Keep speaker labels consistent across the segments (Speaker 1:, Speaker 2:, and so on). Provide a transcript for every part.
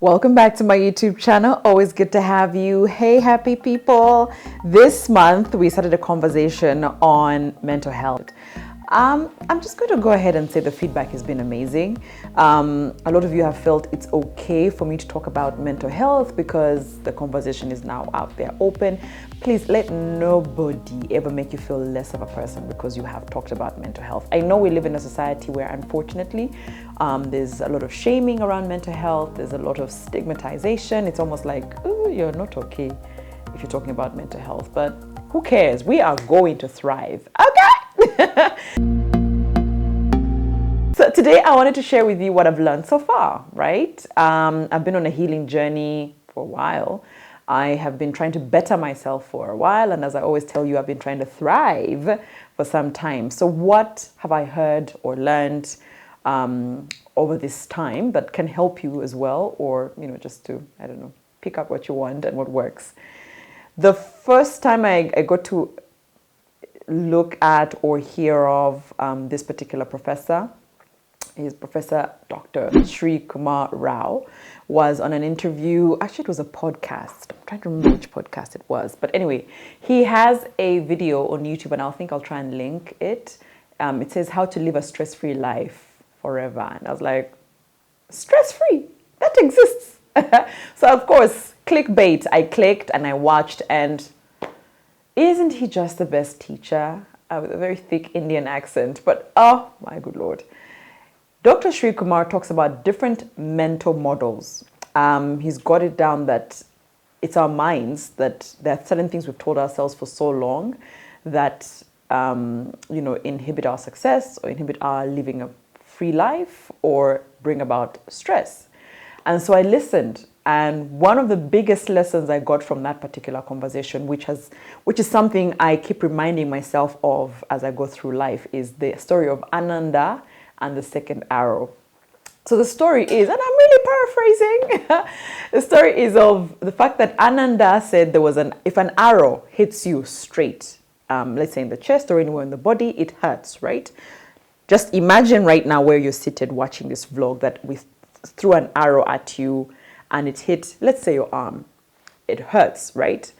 Speaker 1: Welcome back to my YouTube channel. Always good to have you. Hey, happy people. This month we started a conversation on mental health. I'm just going to go ahead and say the feedback has been amazing. A lot of you have felt it's okay for me to talk about mental health because the conversation is now out there open. Please let nobody ever make you feel less of a person because you have talked about mental health. I know we live in a society where unfortunately there's a lot of shaming around mental health. There's a lot of stigmatization. It's almost like, oh, you're not okay if you're talking about mental health, but who cares? We are going to thrive, okay? So today I wanted to share with you what I've learned so far, right? I've been on a healing journey for a while. I have been trying to better myself for a while, and as I always tell you, I've been trying to thrive for some time. So what have I heard or learned over this time that can help you as well, or just to, I don't know, pick up what you want and what works? The first time I got to look at or hear of this particular professor, his Professor Dr. Sri Kumar Rao, was on an interview. Actually, it was a podcast. I'm trying to remember which podcast it was. But anyway, he has a video on YouTube, and I think I'll try and link it. It says, "How to live a stress-free life forever." And I was like, stress-free? That exists. So, of course, clickbait. I clicked and I watched, and isn't he just the best teacher? With a very thick Indian accent. But, oh, my good Lord. Dr. Sri Kumar talks about different mental models. He's got it down that it's our minds, that there are certain things we've told ourselves for so long that, inhibit our success or inhibit our living a free life or bring about stress. And so I listened. And one of the biggest lessons I got from that particular conversation, which is something I keep reminding myself of as I go through life, is the story of Ananda and the second arrow. So the story is, and I'm really paraphrasing, the story is of the fact that Ananda said if an arrow hits you straight, let's say in the chest or anywhere in the body, it hurts, right? Just imagine right now where you're seated watching this vlog that we threw an arrow at you and it hit, let's say, your arm. It hurts, right?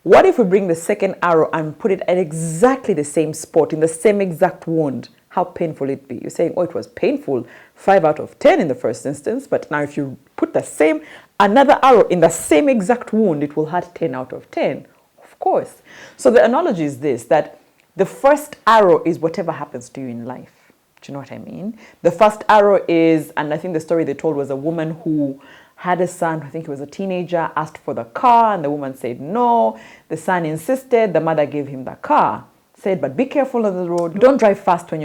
Speaker 1: What if we bring the second arrow and put it at exactly the same spot, in the same exact wound? How painful it'd be. You're saying, oh, it was painful, 5 out of 10 in the first instance, but now if you put another arrow in the same exact wound, it will hurt 10 out of 10, of course. So the analogy is this, that the first arrow is whatever happens to you in life. Do you know what I mean? The first arrow is, and I think the story they told was a woman who had a son, I think he was a teenager, asked for the car, and the woman said no. The son insisted, the mother gave him the car. Said, but be careful on the road. Don't drive fast when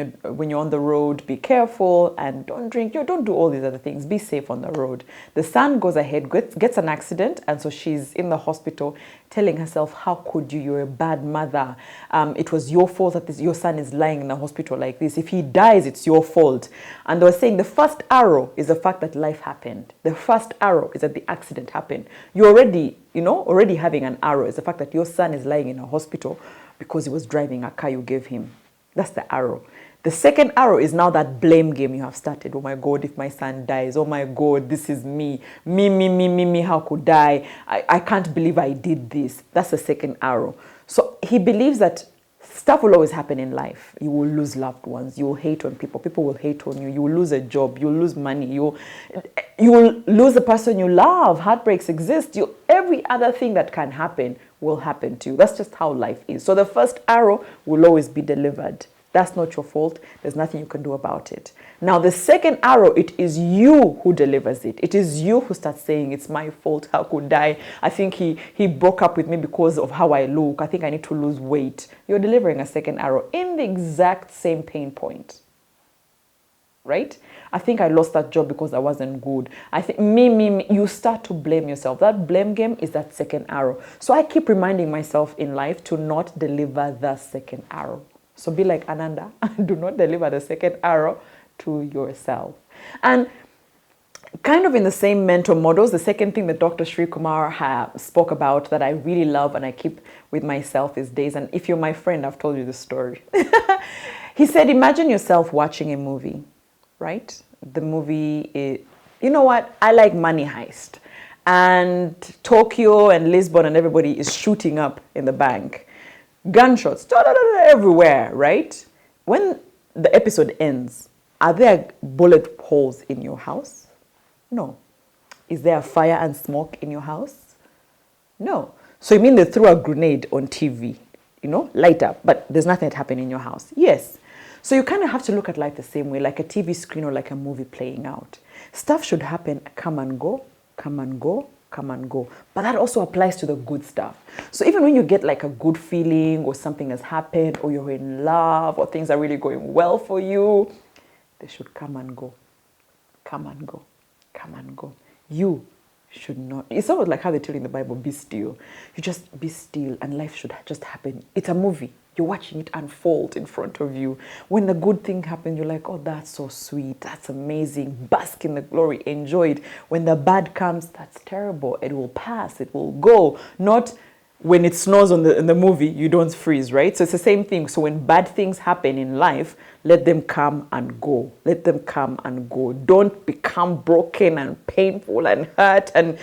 Speaker 1: you're on the road. Be careful and don't drink. Don't do all these other things. Be safe on the road. The son goes ahead, gets an accident, and so she's in the hospital telling herself, how could you? You're a bad mother. It was your fault that your son is lying in the hospital like this. If he dies, it's your fault. And they were saying the first arrow is the fact that life happened. The first arrow is that the accident happened. You're already having an arrow is the fact that your son is lying in a hospital because he was driving a car you gave him. That's the arrow. The second arrow is now that blame game you have started. Oh my God, if my son dies. Oh my God, this is me. Me, how could I can't believe I did this. That's the second arrow. So he believes that stuff will always happen in life. You will lose loved ones. You will hate on people. People will hate on you. You will lose a job. You will lose money. You will lose the person you love. Heartbreaks exist. Every other thing that can happen will happen to you. That's just how life is. So the first arrow will always be delivered. That's not your fault. There's nothing you can do about it. Now, the second arrow, it is you who delivers it. It is you who starts saying, it's my fault. How could I? I think he broke up with me because of how I look. I think I need to lose weight. You're delivering a second arrow in the exact same pain point. Right? I think I lost that job because I wasn't good. I think me. You start to blame yourself. That blame game is that second arrow. So I keep reminding myself in life to not deliver the second arrow. So be like Ananda. Do not deliver the second arrow to yourself. And kind of in the same mental models, the second thing that Dr. Sri Kumar spoke about that I really love and I keep with myself these days, and if you're my friend, I've told you the story. He said, imagine yourself watching a movie, right? The movie you know what, I like Money Heist. And Tokyo and Lisbon and everybody is shooting up in the bank. Gunshots everywhere, right? When the episode ends, are there bullet holes in your house? No. Is there a fire and smoke in your house? No. So you mean they threw a grenade on TV, light up, but there's nothing that happened in your house? Yes. So you kind of have to look at life the same way, like a TV screen or like a movie playing out. Stuff should happen, come and go, come and go, come and go. But that also applies to the good stuff. So even when you get like a good feeling or something has happened or you're in love or things are really going well for you, they should come and go, come and go, come and go. You should not. It's almost like how they tell you in the Bible, be still. You just be still and life should just happen. It's a movie. You're watching it unfold in front of you. When the good thing happens, you're like, oh, that's so sweet. That's amazing. Bask in the glory. Enjoy it. When the bad comes, that's terrible. It will pass. It will go. Not when it snows in the movie, you don't freeze, right? So it's the same thing. So when bad things happen in life, let them come and go. Let them come and go. Don't become broken and painful and hurt and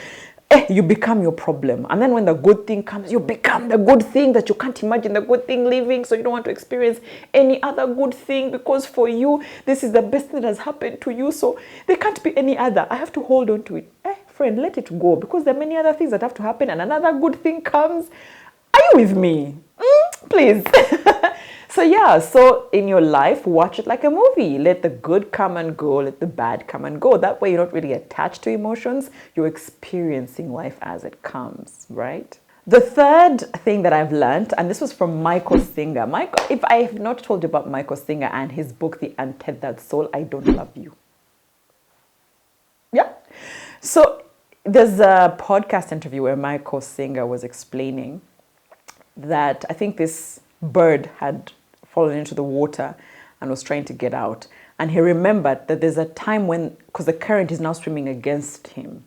Speaker 1: you become your problem. And then when the good thing comes, you become the good thing that you can't imagine the good thing leaving. So you don't want to experience any other good thing because for you, this is the best thing that has happened to you. So there can't be any other. I have to hold on to it. Friend, let it go because there are many other things that have to happen and another good thing comes. Are you with me? Please. So in your life, watch it like a movie. Let the good come and go. Let the bad come and go. That way you're not really attached to emotions. You're experiencing life as it comes, right? The third thing that I've learned, and this was from Michael Singer. If I have not told you about Michael Singer and his book, The Untethered Soul, I don't love you. Yeah. So there's a podcast interview where Michael Singer was explaining that I think this bird had fallen into the water and was trying to get out. And he remembered that there's a time when, because the current is now swimming against him,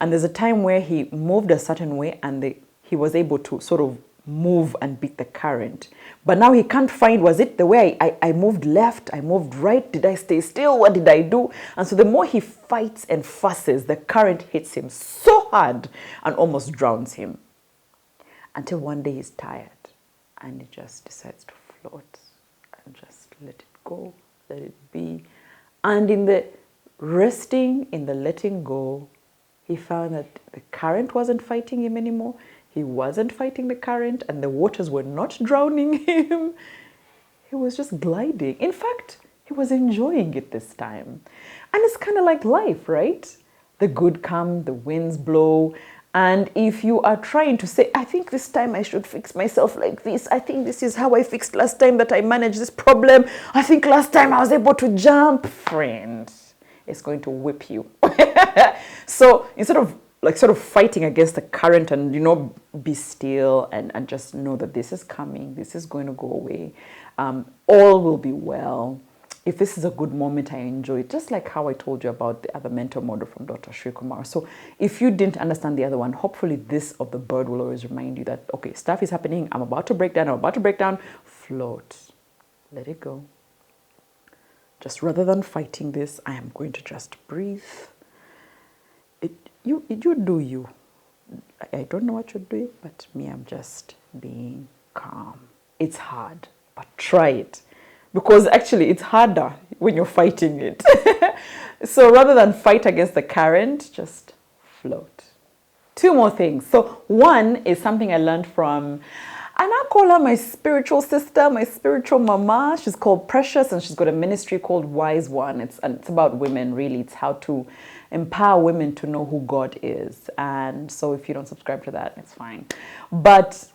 Speaker 1: and there's a time where he moved a certain way and he was able to sort of move and beat the current. But now he can't find, was it the way I moved left, I moved right, did I stay still, what did I do? And so the more he fights and fusses, the current hits him so hard and almost drowns him. Until one day he's tired and he just decides to float and just let it go, let it be. And in the resting, in the letting go, he found that the current wasn't fighting him anymore. He wasn't fighting the current and the waters were not drowning him. He was just gliding. In fact, he was enjoying it this time. And it's kind of like life, right? The good come, the winds blow. And if you are trying to say, I think this time I should fix myself like this. I think this is how I fixed last time that I managed this problem. I think last time I was able to jump. Friend, it's going to whip you. So instead of sort of fighting against the current and, be still and just know that this is coming. This is going to go away. All will be well. If this is a good moment, I enjoy it. Just like how I told you about the other mentor model from Dr. Sri Kumar. So if you didn't understand the other one, hopefully this of the bird will always remind you that, okay, stuff is happening. I'm about to break down. Float. Let it go. Just rather than fighting this, I am going to just breathe. You do you. I don't know what you're doing, but me, I'm just being calm. It's hard, but try it. Because actually it's harder when you're fighting it. So rather than fight against the current, just float. Two more things. So one is something I learned from, and I call her my spiritual sister, my spiritual mama. She's called Precious and she's got a ministry called Wise One. It's about women, really. It's how to empower women to know who God is. And so if you don't subscribe to that, it's fine. But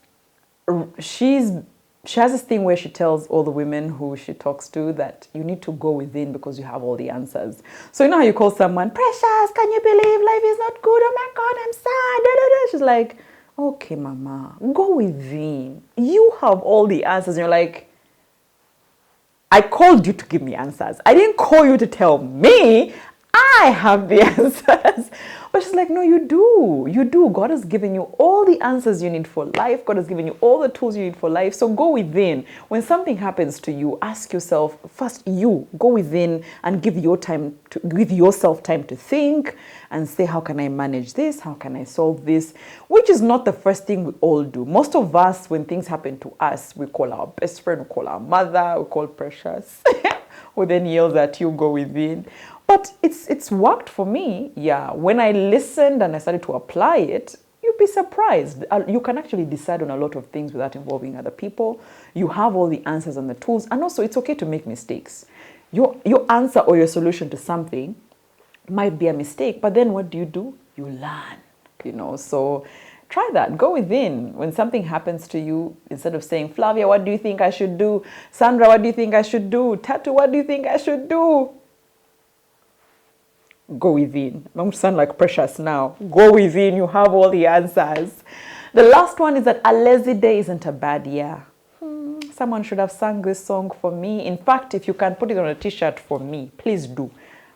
Speaker 1: she has this thing where she tells all the women who she talks to that you need to go within because you have all the answers. So you know how you call someone, Precious, can you believe life is not good? Oh my God, I'm sad. She's like, okay, mama, go within. You have all the answers. And you're like, I called you to give me answers. I didn't call you to tell me. I have the answers. But But she's like, no, you do. You do. God has given you all the answers you need for life. God has given you all the tools you need for life. So go within. When something happens to you, ask yourself, first you go within and give yourself time to think and say, how can I manage this? How can I solve this? Which is not the first thing we all do. Most of us, when things happen to us, we call our best friend, we call our mother, we call Precious, who then yells at you, go within. But it's worked for me, yeah. When I listened and I started to apply it, you'd be surprised. You can actually decide on a lot of things without involving other people. You have all the answers and the tools. And also, it's okay to make mistakes. Your answer or your solution to something might be a mistake, but then what do? You learn, So try that. Go within. When something happens to you, instead of saying, Flavia, what do you think I should do? Sandra, what do you think I should do? Tatu, what do you think I should do? Go within. Don't sound like Precious now. Go within. You have all the answers. The last one is that a lazy day isn't a bad year. Someone should have sung this song for me. In fact, if you can put it on a t-shirt for me, please do.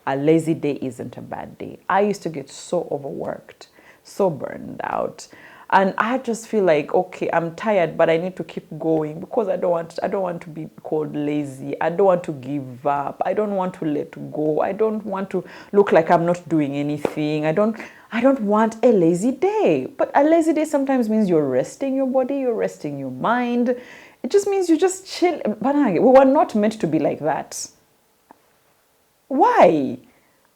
Speaker 1: A lazy day isn't a bad day. I used to get so overworked, so burned out. And I just feel like, okay, I'm tired, but I need to keep going because I don't want to be called lazy. I don't want to give up. I don't want to let go. I don't want to look like I'm not doing anything. I don't want a lazy day. But a lazy day sometimes means you're resting your body, you're resting your mind. It just means you just chill. But we were not meant to be like that. Why?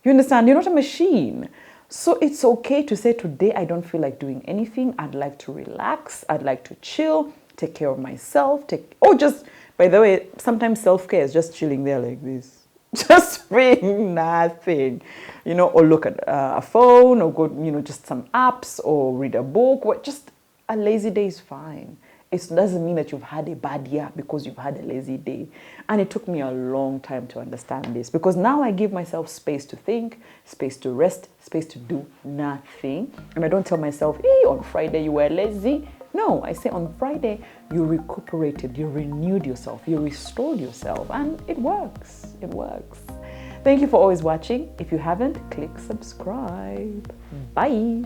Speaker 1: You understand? You're not a machine. So it's okay to say, today I don't feel like doing anything. I'd like to relax. I'd like to chill, take care of myself. By the way, sometimes self-care is just chilling there like this. Just doing nothing, or look at a phone or go, just some apps or read a book. Just a lazy day is fine. It doesn't mean that you've had a bad year because you've had a lazy day. And it took me a long time to understand this, because now I give myself space to think, space to rest, space to do nothing. And I don't tell myself, hey, on Friday you were lazy. No, I say on Friday you recuperated, you renewed yourself, you restored yourself, and it works. It works. Thank you for always watching. If you haven't, click subscribe. Bye.